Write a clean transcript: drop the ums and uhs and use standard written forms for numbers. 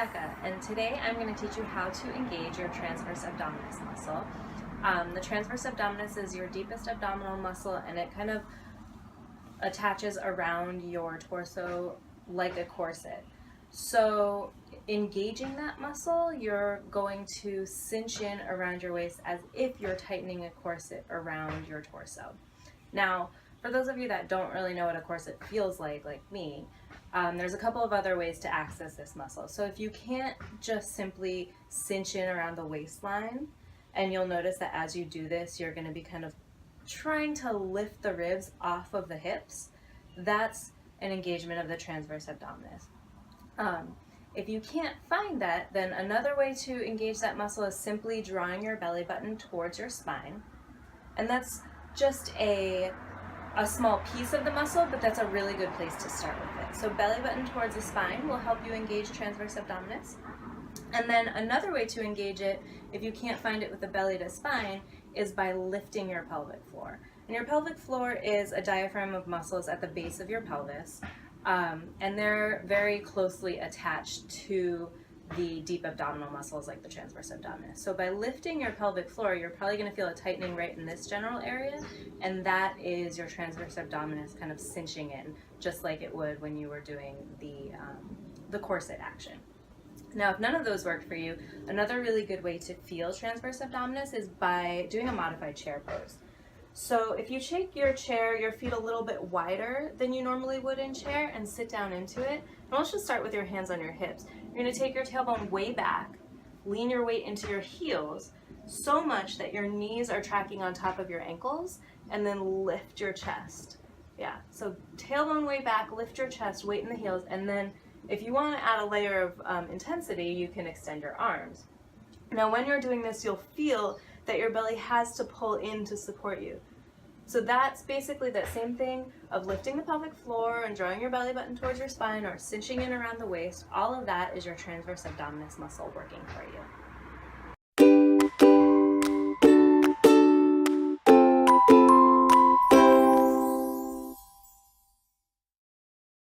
Becca, and today I'm going to teach you how to engage your transverse abdominis muscle. The transverse abdominis is your deepest abdominal muscle, and it kind of attaches around your torso like a corset. So engaging that muscle, you're going to cinch in around your waist as if you're tightening a corset around your torso. Now, for those of you that don't really know what a corset feels like me, there's a couple of other ways to access this muscle. So if you can't just simply cinch in around the waistline, and you'll notice that as you do this, you're going to be kind of trying to lift the ribs off of the hips, that's an engagement of the transverse abdominis. If you can't find that, then another way to engage that muscle is simply drawing your belly button towards your spine. And that's just a small piece of the muscle, but that's a really good place to start with it. So belly button towards the spine will help you engage transverse abdominis. And then another way to engage it, if you can't find it with the belly to spine, is by lifting your pelvic floor. And your pelvic floor is a diaphragm of muscles at the base of your pelvis, and they're very closely attached to the deep abdominal muscles like the transverse abdominis. So by lifting your pelvic floor, you're probably going to feel a tightening right in this general area, and that is your transverse abdominis kind of cinching in, just like it would when you were doing the corset action. Now, if none of those worked for you, another really good way to feel transverse abdominis is by doing a modified chair pose. So if you take your chair, your feet a little bit wider than you normally would in chair, and sit down into it, and let's just start with your hands on your hips. You're going to take your tailbone way back, lean your weight into your heels so much that your knees are tracking on top of your ankles, and then lift your chest. Yeah, so tailbone way back, lift your chest, weight in the heels, and then if you want to add a layer of intensity, you can extend your arms. Now when you're doing this, you'll feel that your belly has to pull in to support you. So that's basically that same thing of lifting the pelvic floor and drawing your belly button towards your spine or cinching in around the waist. All of that is your transverse abdominis muscle working for you.